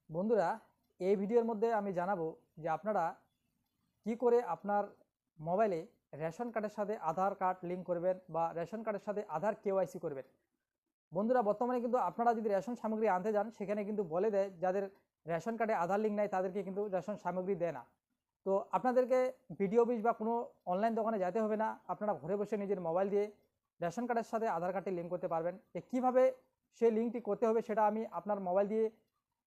বন্ধুরা, এই ভিডিওর মধ্যে আমি জানাবো যে আপনারা কি করে আপনার মোবাইলে রেশন কার্ডের সাথে আধার কার্ড লিঙ্ক করবেন বা রেশন কার্ডের সাথে আধার কেওয়াইসি করবেন। বন্ধুরা, বর্তমানে কিন্তু আপনারা যদি রেশন সামগ্রী আনতে যান সেখানে কিন্তু বলে দেয় যাদের রেশন কার্ডে আধার লিঙ্ক নাই তাদেরকে কিন্তু রেশন সামগ্রী দেয় না। তো আপনাদেরকে বিডিও অফিস বা কোনো অনলাইন দোকানে যেতে হবে না, আপনারা ঘরে বসে নিজের মোবাইল দিয়ে রেশন কার্ডের সাথে আধার কার্ডটি লিঙ্ক করতে পারবেন। কীভাবে সেই লিঙ্কটি করতে হবে সেটা আমি আপনার মোবাইল দিয়ে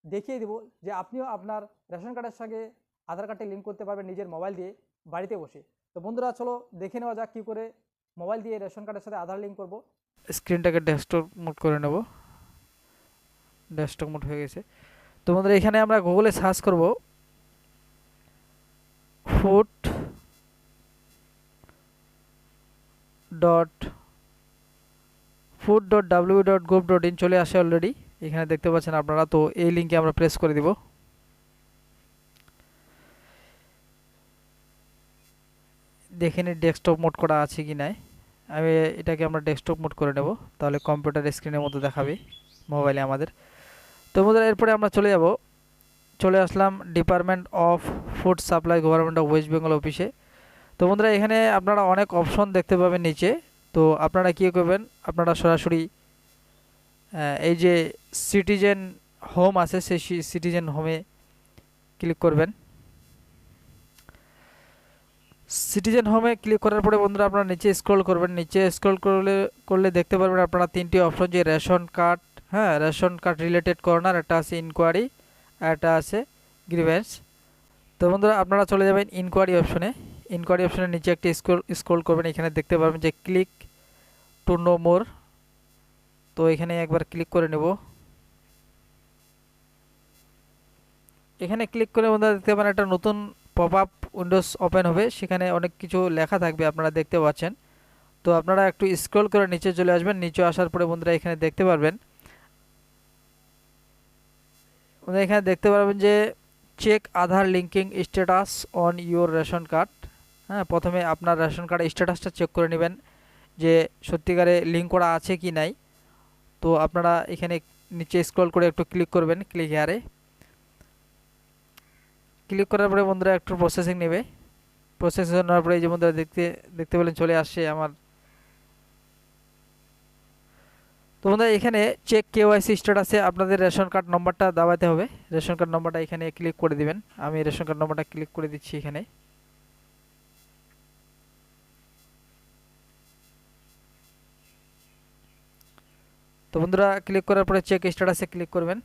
দেখিয়ে দেবো, যে আপনিও আপনার রেশন কার্ডের সঙ্গে আধার কার্ডটি লিঙ্ক করতে পারবেন নিজের মোবাইল দিয়ে বাড়িতে বসে। তো বন্ধুরা, চলো দেখে নেওয়া যাক কী করে মোবাইল দিয়ে রেশন কার্ডের সাথে আধার লিঙ্ক করব। স্ক্রিনটাকে ডেস্কটপ মোড করে নেব। ডেস্কটপ মোড হয়ে গেছে। তো বন্ধুরা, এখানে আমরা গুগলে সার্চ করব ফুড ডট food.w.gov.in চলে আসে অলরেডি, এখানে দেখতে পাচ্ছেন আপনারা। তো এই লিঙ্কে আমরা প্রেস করে দিব। দেখে নিই ডেস্কটপ মোড করা আছে কি নাই। আমি এটাকে আমরা ডেস্কটপ মোড করে নেব, তাহলে কম্পিউটার স্ক্রিনের মতো দেখাবে মোবাইলে আমাদের। তো বন্ধুরা, এরপরে আমরা চলে আসলাম department of food supply government of West Bengal অফিসে। তো বন্ধুরা, এখানে আপনারা অনেক অপশন দেখতে পাবেন নিচে। তো আপনারা কী করবেন, আপনারা সরাসরি এই যে সিটিজেন হোম আছে সেই সিটিজেন হোমে ক্লিক করবেন। সিটিজেন হোমে ক্লিক করার পরে বন্ধুরা আপনারা নিচে স্ক্রল করবেন। নিচে স্ক্রল করলে দেখতে পারবেন আপনারা তিনটি অপশন, যে ration card, ration card related corner, একটা আছে ইনকোয়ারি, আর একটা আছে গ্রিভেন্স। তো বন্ধুরা, আপনারা চলে যাবেন ইনকোয়ারি অপশনে। ইনকোয়ারি অপশনের নিচে একটি স্ক্রল করবেন, এখানে দেখতে পাবেন যে ক্লিক টু নো মোর। তো এখানে একবার ক্লিক করে নেব। এখানে ক্লিক করে বন্ধুরা দেখতে পাবেন একটা নতুন পপ আপ উইন্ডোজ ওপেন হবে, সেখানে অনেক কিছু লেখা থাকবে আপনারা দেখতে পাচ্ছেন। তো আপনারা একটু স্ক্রল করে নিচে চলে আসবেন। নিচে আসার পরে বন্ধুরা এখানে দেখতে পারবেন যে check Aadhaar linking status on your ration card. প্রথমে আপনার রেশন কার্ডের স্ট্যাটাসটা চেক করে নেবেন যে সত্যিকারে লিঙ্ক করা আছে কি নাই। তো আপনারা এখানে নিচে স্ক্রল করে একটু ক্লিক করবেন, ক্লিক হেয়ারে। ক্লিক করার পরে বন্ধুরা একটু প্রসেসিং নেবে। প্রসেসিং নেওয়ার পরে এই যে বন্ধুরা দেখতে পেলেন চলে আসছে আমার। তো বন্ধুরা, এখানে চেক কেওয়াইসি স্ট্যাটাসে আপনাদের রেশন কার্ড নম্বরটা দাবাতে হবে। রেশন কার্ড নম্বরটা এখানে ক্লিক করে দিবেন। আমি রেশন কার্ড নম্বরটা ক্লিক করে দিচ্ছি এখানে। তো বন্ধুরা, ক্লিক করার পরে চেক স্ট্যাটাসে ক্লিক করবেন।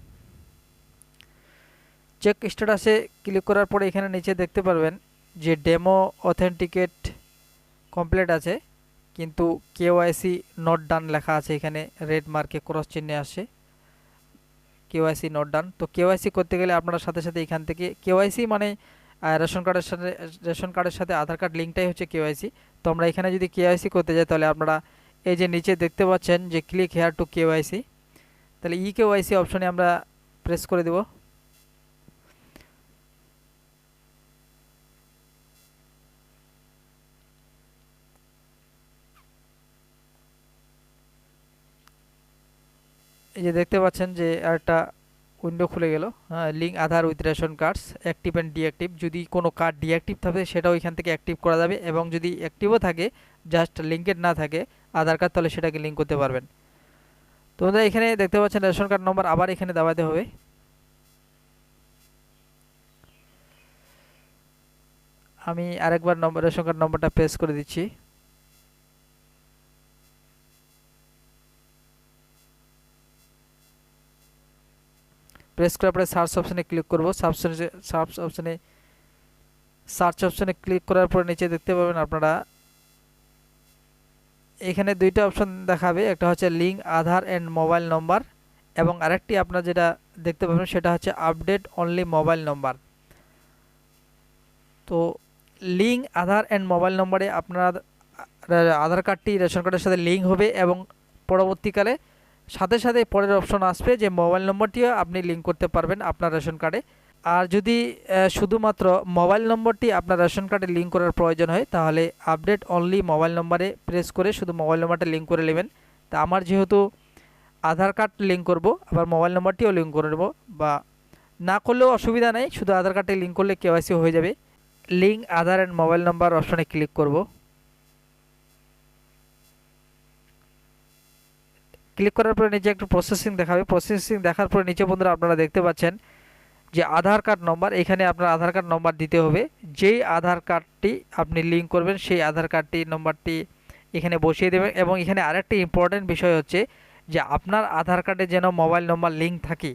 চেক স্ট্যাটাসে ক্লিক করার পরে এখানে নিচে দেখতে পারবেন যে ডেমো অথেন্টিকেট কমপ্লিট আছে, কিন্তু কেওয়াইসি নট ডান লেখা আছে, এখানে রেড মার্কে ক্রস চিহ্নে আসে কেওয়াইসি নট ডান। তো কেওয়াইসি করতে গেলে আপনারা সাথে সাথে এখান থেকে কেওয়াইসি মানে রেশন কার্ডের সাথে আধার কার্ড লিঙ্কটাই হচ্ছে কেওয়াইসি। তো আমরা এখানে যদি কেওয়াইসি করতে যাই তাহলে আপনারা এই যে নিচে দেখতে পাচ্ছেন যে ক্লিক হেয়ার টু কেওয়াইসি, তাহলে ই কেওয়াইসি অপশনে আমরা প্রেস করে দেব। এই যে দেখতে পাচ্ছেন যে একটা উইন্ডো খুলে গেল। Link Aadhaar with ration cards active and deactive. যদি কোনো কার্ড ডিঅ্যাক্টিভ থাকে সেটাও এখান থেকে অ্যাক্টিভ করা যাবে, এবং যদি অ্যাক্টিভও থাকে জাস্ট লিঙ্কেড না থাকে আধার কার্ড, তাহলে সেটাকে লিঙ্ক করতে পারবেন। তো বন্ধুরা, এখানে দেখতে পাচ্ছেন রেশন কার্ড নম্বর আবার এখানে দাবাতে হবে। আমি আরেকবার রেশন কার্ড নম্বরটা প্রেস করে দিচ্ছি। প্রেস করার পরে সার্চ অপশনে ক্লিক করব। সার্চ অপশনে ক্লিক করার পরে নিচে দেখতে পাবেন আপনারা এখানে দুইটা অপশন দেখাবে, একটা হচ্ছে লিঙ্ক আধার অ্যান্ড মোবাইল নম্বর, এবং আরেকটি আপনারা যেটা দেখতে পাবেন সেটা হচ্ছে আপডেট অনলি মোবাইল নম্বর। তো লিঙ্ক আধার অ্যান্ড মোবাইল নম্বরে আপনার আধার কার্ডটি রেশন কার্ডের সাথে লিঙ্ক হবে, এবং পরবর্তীকালে সাথে সাথে পরের অপশন আসবে যে মোবাইল নম্বরটিও আপনি লিঙ্ক করতে পারবেন আপনার রেশন কার্ডে। আর যদি শুধুমাত্র মোবাইল নম্বরটি আপনার রেশন কার্ডে লিঙ্ক করার প্রয়োজন হয় তাহলে আপডেট অনলি মোবাইল নম্বরে প্রেস করে শুধু মোবাইল নম্বরটা লিঙ্ক করে নেবেন। তা আমার যেহেতু আধার কার্ড লিঙ্ক করব, আবার মোবাইল নম্বরটিও লিঙ্ক করে নেব, বা না করলেও অসুবিধা নেই, শুধু আধার কার্ডে লিঙ্ক করলে কেওয়াইসি হয়ে যাবে। Link Aadhaar and mobile number অপশনে ক্লিক করব। ক্লিক করার পরে নিচে একটু প্রসেসিং দেখাবে। প্রসেসিং দেখার পরে নিচে বন্ধুরা আপনারা দেখতে পাচ্ছেন যে আধার কার্ড নম্বর, এখানে আপনার আধার কার্ড নম্বর দিতে হবে। যেই আধার কার্ডটি আপনি লিঙ্ক করবেন সেই আধার কার্ডটি নম্বরটি এখানে বসিয়ে দেবেন। এবং এখানে আরেকটি ইম্পর্টেন্ট বিষয় হচ্ছে যে আপনার আধার কার্ডে যেন মোবাইল নম্বর লিঙ্ক থাকে।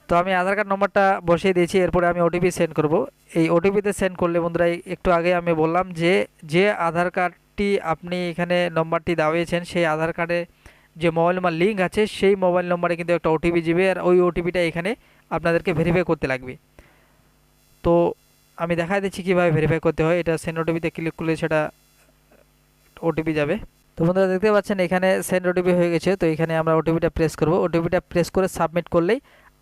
তো আমি আধার কার্ড নম্বরটা বসিয়ে দিয়েছি, এরপরে আমি ওটিপি সেন্ড করব। এই ওটিপিতে সেন্ড করলে বন্ধুরা একটু আগে আমি বললাম যে আধার কার্ডটি আপনি এখানে নম্বরটি দাবিয়েছেন সেই আধার কার্ডে যে মোবাইল নাম্বার লিঙ্ক আছে সেই মোবাইল নম্বরে কিন্তু একটা ওটিপি যাবে, আর ওই ওটিপিটা এখানে আপনাদেরকে ভেরিফাই করতে লাগবে। তো আমি দেখাই দিচ্ছি কীভাবে ভেরিফাই করতে হয়। এটা সেন্ড ওটিপিতে ক্লিক করলে সেটা ওটিপি যাবে। তো বন্ধুরা দেখতে পাচ্ছেন এখানে সেন্ড ওটিপি হয়ে গেছে। তো এখানে আমরা ওটিপিটা প্রেস করব। ওটিপিটা প্রেস করে সাবমিট করলেই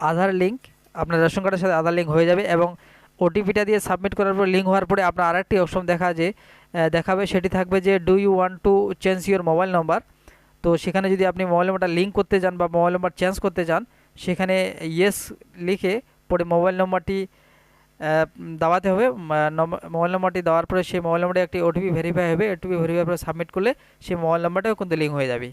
আধার লিঙ্ক, আপনার রেশন কার্ডের সাথে আধার লিঙ্ক হয়ে যাবে। এবং ওটিপিটা দিয়ে সাবমিট করার পর লিঙ্ক হওয়ার পরে আপনার আরেকটি অপশন দেখাবে, সেটি থাকবে যে do you want to change your mobile number. তো সেখানে যদি আপনি মোবাইল নাম্বারটা লিঙ্ক করতে চান বা মোবাইল নাম্বার চেঞ্জ করতে চান, সেখানে ইয়েস লিখে পরে মোবাইল নাম্বারটি দাওয়াতে হবে। মোবাইল নাম্বারটি দেওয়ার পরে সেই মোবাইল নাম্বারে একটি ওটিপি ভেরিফাই হবে। ওটিপি ভেরিফাই করে সাবমিট করলে সেই মোবাইল নাম্বারটাও কিন্তু লিঙ্ক হয়ে যাবে।